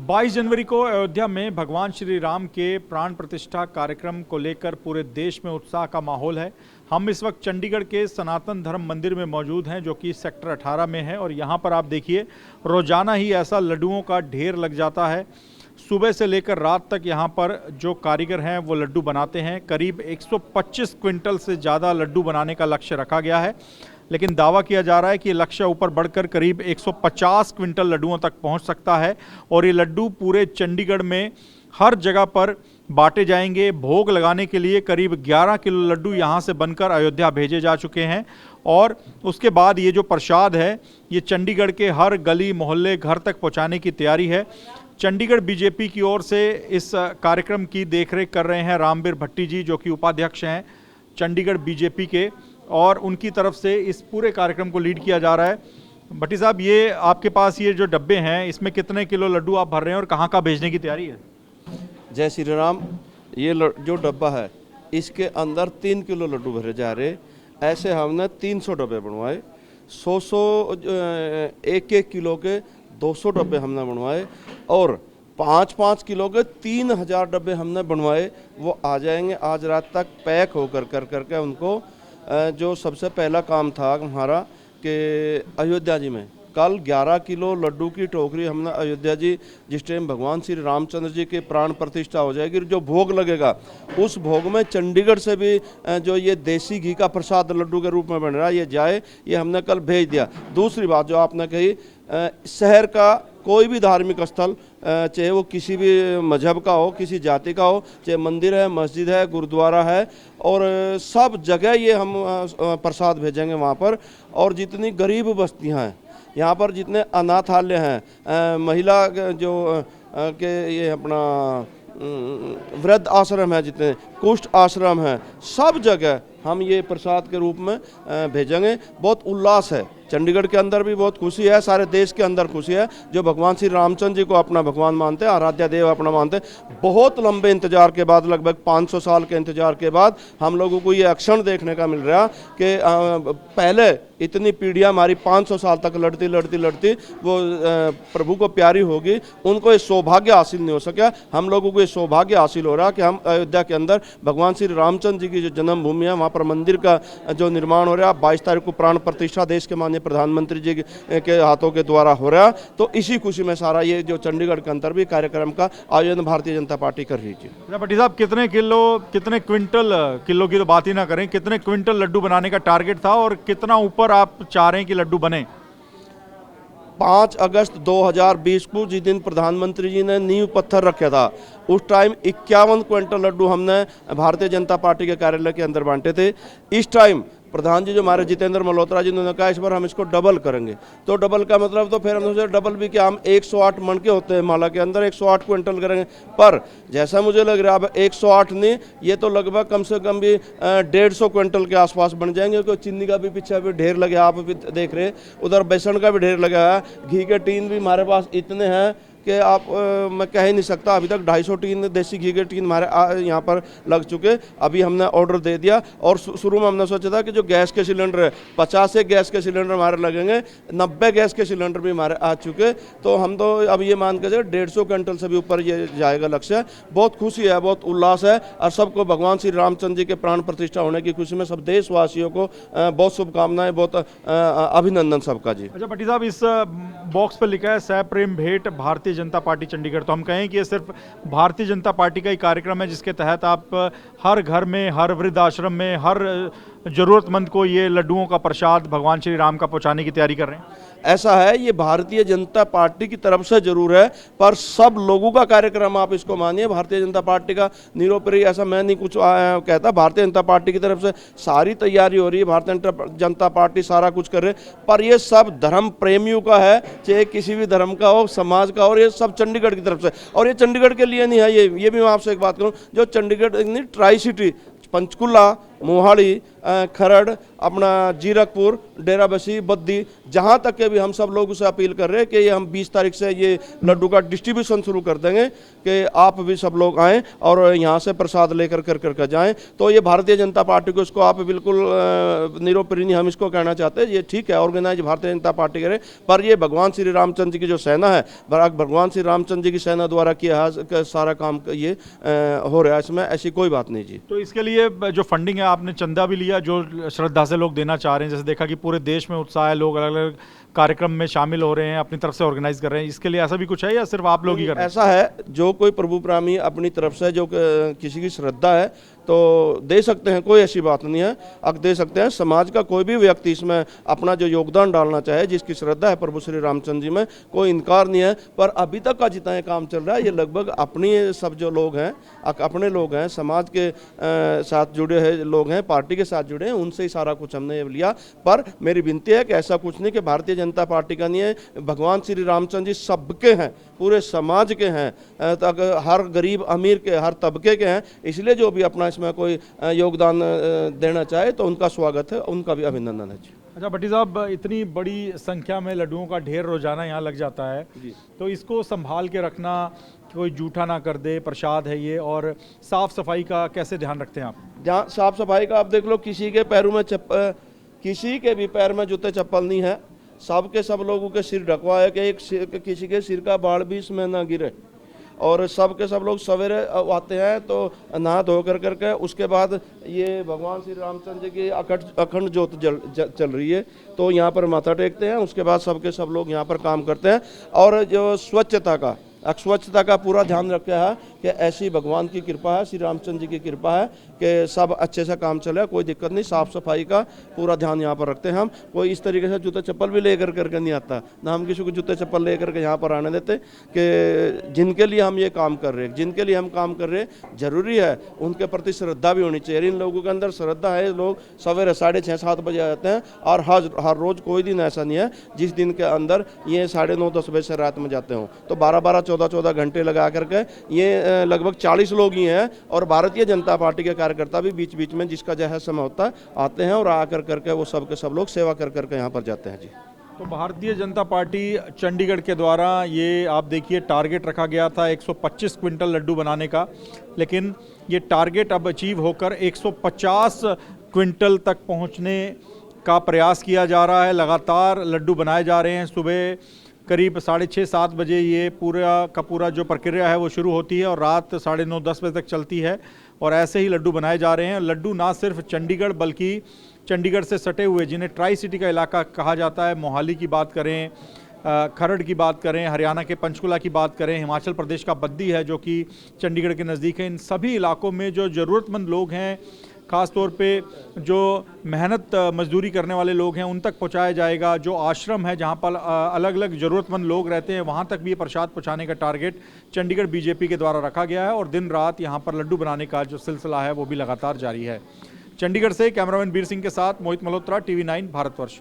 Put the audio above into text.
22 जनवरी को अयोध्या में भगवान श्री राम के प्राण प्रतिष्ठा कार्यक्रम को लेकर पूरे देश में उत्साह का माहौल है। हम इस वक्त चंडीगढ़ के सनातन धर्म मंदिर में मौजूद हैं, जो कि सेक्टर 18 में है। और यहाँ पर आप देखिए, रोजाना ही ऐसा लड्डुओं का ढेर लग जाता है। सुबह से लेकर रात तक यहाँ पर जो कारीगर हैं वो लड्डू बनाते हैं। करीब 125 क्विंटल से ज़्यादा लड्डू बनाने का लक्ष्य रखा गया है, लेकिन दावा किया जा रहा है कि लक्ष्य ऊपर बढ़कर करीब 150 क्विंटल लड्डुओं तक पहुंच सकता है। और ये लड्डू पूरे चंडीगढ़ में हर जगह पर बांटे जाएंगे। भोग लगाने के लिए करीब 11 किलो लड्डू यहां से बनकर अयोध्या भेजे जा चुके हैं। और उसके बाद ये जो प्रसाद है, ये चंडीगढ़ के हर गली मोहल्ले घर तक पहुंचाने की तैयारी है। चंडीगढ़ बीजेपी की ओर से इस कार्यक्रम की देखरेख कर रहे हैं रामबीर भट्टी जी, जो कि उपाध्यक्ष हैं चंडीगढ़ बीजेपी के, और उनकी तरफ से इस पूरे कार्यक्रम को लीड किया जा रहा है। भट्टी साहब, ये आपके पास ये जो डब्बे हैं, इसमें कितने किलो लड्डू आप भर रहे हैं और कहाँ कहाँ भेजने की तैयारी है? जय श्री राम। ये जो डब्बा है, इसके अंदर 3 किलो लड्डू भरे जा रहे। ऐसे हमने 300 डब्बे बनवाए। 100 1 किलो के 200 डब्बे हमने बनवाए और 5-5 किलो के 3000 डब्बे हमने बनवाए। वो आ जाएंगे आज रात तक पैक होकर करके उनको। जो सबसे पहला काम था हमारा कि अयोध्या जी में कल 11 किलो लड्डू की टोकरी हमने अयोध्या जी, जिस टाइम भगवान श्री रामचंद्र जी के प्राण प्रतिष्ठा हो जाएगी, जो भोग लगेगा उस भोग में चंडीगढ़ से भी जो ये देसी घी का प्रसाद लड्डू के रूप में बन रहा है, ये जाए, ये हमने कल भेज दिया। दूसरी बात जो आपने कही, शहर का कोई भी धार्मिक स्थल, चाहे वो किसी भी मजहब का हो, किसी जाति का हो, चाहे मंदिर है, मस्जिद है, गुरुद्वारा है, और सब जगह ये हम प्रसाद भेजेंगे वहाँ पर। और जितनी गरीब बस्तियाँ हैं यहाँ पर, जितने अनाथालय हैं, महिला जो के ये अपना वृद्ध आश्रम है, जितने कुष्ठ आश्रम हैं, सब जगह हम ये प्रसाद के रूप में भेजेंगे। बहुत उल्लास है चंडीगढ़ के अंदर भी, बहुत खुशी है, सारे देश के अंदर खुशी है। जो भगवान श्री रामचंद्र जी को अपना भगवान मानते हैं, आराध्य देव अपना मानते हैं, बहुत लंबे इंतजार के बाद, लगभग 500 साल के इंतजार के बाद हम लोगों को ये क्षण देखने का मिल रहा कि पहले इतनी पीढ़ियां हमारी 500 साल तक लड़ती वो प्रभु को प्यारी होगी, उनको ये सौभाग्य हासिल नहीं हो सका। हम लोगों को ये सौभाग्य हासिल हो रहा कि हम अयोध्या के अंदर भगवान श्री रामचंद्र जी की जो जन्मभूमि है, वहाँ पर मंदिर का जो निर्माण हो रहा है। 22 तारीख को प्राण प्रतिष्ठा देश के माननीय प्रधानमंत्री जी के हाथों के द्वारा हो रहा है। तो इसी खुशी में सारा ये जो चंडीगढ़ के अंदर भी कार्यक्रम का आयोजन भारतीय जनता पार्टी कर रही है। भट्टी साहब, कितने क्विंटल, किलो की तो बात ही ना करें, कितने क्विंटल लड्डू बनाने का टारगेट था और कितना ऊपर आप चाह रहे हैं कि लड्डू बने? 5 अगस्त 2020 को, जिस दिन प्रधानमंत्री जी ने नींव पत्थर रखा था, उस टाइम 51 क्विंटल लड्डू हमने भारतीय जनता पार्टी के कार्यालय के अंदर बांटे थे। इस टाइम प्रधान जी जो हमारे जितेंद्र मल्होत्रा जी ने कहा इस बार हम इसको डबल करेंगे। तो डबल का मतलब, तो फिर हम सोचे डबल भी क्या, हम 108 मन के होते हैं माला के अंदर, 108 क्विंटल करेंगे। पर जैसा मुझे लग रहा है अब 108 नहीं, ये तो लगभग कम से कम भी 150 क्विंटल के आसपास बन जाएंगे। क्योंकि चीनी का भी पीछे भी ढेर लगे, आप भी देख रहे, उधर बेसन का भी ढेर लगा है, घी के टीन भी हमारे पास इतने हैं कि आप मैं कह ही नहीं सकता। अभी तक 250 टीन देसी घी के टीन हमारे यहाँ पर लग चुके। अभी हमने ऑर्डर दे दिया। और शुरू में हमने सोचा था कि जो गैस के सिलेंडर है, 50 गैस के सिलेंडर हमारे लगेंगे, 90 गैस के सिलेंडर भी हमारे आ चुके। तो हम तो अब ये मान के 150 क्विंटल से भी ऊपर ये जाएगा लक्ष्य। बहुत खुशी है, बहुत उल्लास है, और सबको भगवान श्री रामचंद्र जी के प्राण प्रतिष्ठा होने की खुशी में सब देशवासियों को बहुत शुभकामनाएं, बहुत अभिनंदन सबका जी। अच्छा भट्टी साहब, इस बॉक्स पर लिखा है सह प्रेम भेंट भारतीय जनता पार्टी चंडीगढ़। तो हम कहें कि ये सिर्फ भारतीय जनता पार्टी का ही कार्यक्रम है, जिसके तहत आप हर घर में, हर वृद्ध आश्रम में, हर जरूरतमंद को ये लड्डुओं का प्रसाद भगवान श्री राम का पहुंचाने की तैयारी कर रहे हैं? ऐसा है, ये भारतीय जनता पार्टी की तरफ से जरूर है, पर सब लोगों का कार्यक्रम आप इसको मानिए। भारतीय जनता पार्टी का निरोपरी ऐसा मैं नहीं कुछ कहता, भारतीय जनता पार्टी की तरफ से सारी तैयारी हो रही है, भारतीय जनता पार्टी सारा कुछ कर रहे हैं। पर ये सब धर्म प्रेमियों का है, चाहे किसी भी धर्म का हो, समाज का, और ये सब चंडीगढ़ की तरफ से। और ये चंडीगढ़ के लिए नहीं है, ये भी मैं आपसे एक बात करूँ, जो चंडीगढ़ ट्राई सिटी, पंचकुला, मोहाली, खरड़, अपना जीरकपुर, डेराबसी, बद्दी, जहाँ तक के भी हम सब लोग उसे अपील कर रहे हैं कि ये हम 20 तारीख से ये लड्डू का डिस्ट्रीब्यूशन शुरू कर देंगे कि आप भी सब लोग आएँ और यहाँ से प्रसाद लेकर कर जाएँ। तो ये भारतीय जनता पार्टी को इसको आप बिल्कुल निरुपरीय हम इसको कहना चाहते हैं। ये ठीक है, ऑर्गेनाइज भारतीय जनता पार्टी करे, पर ये भगवान श्री रामचंद्र जी की जो सेना है, भगवान श्री रामचंद्र जी की सेना द्वारा किया सारा काम ये हो रहा है, इसमें ऐसी कोई बात नहीं जी। तो इसके लिए जो फंडिंग है, आपने चंदा भी लिया जो श्रद्धा से लोग देना चाह रहे हैं? जैसे देखा कि पूरे देश में उत्साह है, लोग अलग अलग कार्यक्रम में शामिल हो रहे हैं, अपनी तरफ से ऑर्गेनाइज कर रहे हैं, इसके लिए ऐसा भी कुछ है या सिर्फ आप लोग ही कर रहे हैं? ऐसा है, जो कोई प्रभु प्रामी अपनी तरफ से जो किसी की श्रद्धा है तो दे सकते हैं, कोई ऐसी बात नहीं है, अब दे सकते हैं। समाज का कोई भी व्यक्ति इसमें अपना जो योगदान डालना चाहे, जिसकी श्रद्धा है प्रभु श्री रामचंद्र जी में, कोई इनकार नहीं है। पर अभी तक का जितना ये काम चल रहा है, ये लगभग अपनी सब जो लोग हैं, अपने लोग हैं, समाज के साथ जुड़े हैं लोग हैं, पार्टी के साथ जुड़े हैं, उनसे ही सारा कुछ हमने लिया। पर मेरी विनती है कि ऐसा कुछ नहीं कि भारतीय जनता पार्टी का नहीं है, भगवान श्री रामचंद्र जी सबके हैं, पूरे समाज के हैं, तक हर गरीब अमीर के, हर तबके के हैं। इसलिए जो भी अपना इसमें कोई योगदान देना चाहे तो उनका स्वागत है, उनका भी अभिनंदन है जी। अच्छा भट्टी साहब, इतनी बड़ी संख्या में लड्डुओं का ढेर रोजाना यहाँ लग जाता है जी। तो इसको संभाल के रखना, कोई जूठा ना कर दे, प्रसाद है ये, और साफ सफाई का कैसे ध्यान रखते हैं आप? जहाँ साफ सफाई का आप देख लो, किसी के पैरों में किसी के भी पैर में जूते चप्पल नहीं है, सब के सब लोगों के सिर ढकवा है कि किसी के सिर का बाल भी इसमें ना गिरे। और सब के सब लोग सवेरे आते हैं तो नहा धो करके उसके बाद ये भगवान श्री रामचंद्र जी की अखंड ज्योत चल रही है, तो यहाँ पर माथा टेकते हैं। उसके बाद सब के सब लोग यहाँ पर काम करते हैं। और जो स्वच्छता का पूरा ध्यान रखा है कि ऐसी भगवान की कृपा है, श्री रामचंद्र जी की कृपा है कि सब अच्छे से काम चले, कोई दिक्कत नहीं। साफ सफाई का पूरा ध्यान यहाँ पर रखते हैं हम। कोई इस तरीके से जूते चप्पल भी लेकर करके नहीं आता, ना हम किसी को जूते चप्पल लेकर के यहाँ पर आने देते। कि जिनके लिए हम ये काम कर रहे हैं, जिनके लिए हम काम कर रहे हैं, जरूरी है उनके प्रति श्रद्धा भी होनी चाहिए। इन लोगों के अंदर श्रद्धा है, लोग सवेरे 6:30-7 बजे आ जाते हैं। और हर रोज कोई दिन ऐसा नहीं है जिस दिन के अंदर ये 9:30-10 बजे से रात में जाते हों। तो 12-12, 14-14 घंटे लगा करके ये लगभग 40 लोग ही हैं। और भारतीय जनता पार्टी के कार्यकर्ता भी बीच बीच में जिसका जैसा समय होता है आते हैं और आकर करके वो सब के सब लोग सेवा कर करके यहाँ पर जाते हैं जी। तो भारतीय जनता पार्टी चंडीगढ़ के द्वारा ये आप देखिए टारगेट रखा गया था 125 क्विंटल लड्डू बनाने का, लेकिन ये टारगेट अब अचीव होकर 150 क्विंटल तक पहुँचने का प्रयास किया जा रहा है। लगातार लड्डू बनाए जा रहे हैं। सुबह करीब 6:30-7 बजे ये पूरा का पूरा जो प्रक्रिया है वो शुरू होती है और रात 9:30-10 बजे तक चलती है। और ऐसे ही लड्डू बनाए जा रहे हैं। लड्डू ना सिर्फ चंडीगढ़ बल्कि चंडीगढ़ से सटे हुए, जिन्हें ट्राई सिटी का इलाका कहा जाता है, मोहाली की बात करें, खरड़ की बात करें, हरियाणा के पंचकुला की बात करें, हिमाचल प्रदेश का बद्दी है जो कि चंडीगढ़ के नज़दीक है, इन सभी इलाकों में जो ज़रूरतमंद लोग हैं, ख़ास तौर पे जो मेहनत मजदूरी करने वाले लोग हैं, उन तक पहुंचाया जाएगा। जो आश्रम है जहां पर अलग अलग ज़रूरतमंद लोग रहते हैं, वहां तक भी ये प्रसाद पहुंचाने का टारगेट चंडीगढ़ बीजेपी के द्वारा रखा गया है। और दिन रात यहां पर लड्डू बनाने का जो सिलसिला है वो भी लगातार जारी है। चंडीगढ़ से कैमरामैन बीर सिंह के साथ मोहित मल्होत्रा, TV9 भारतवर्ष।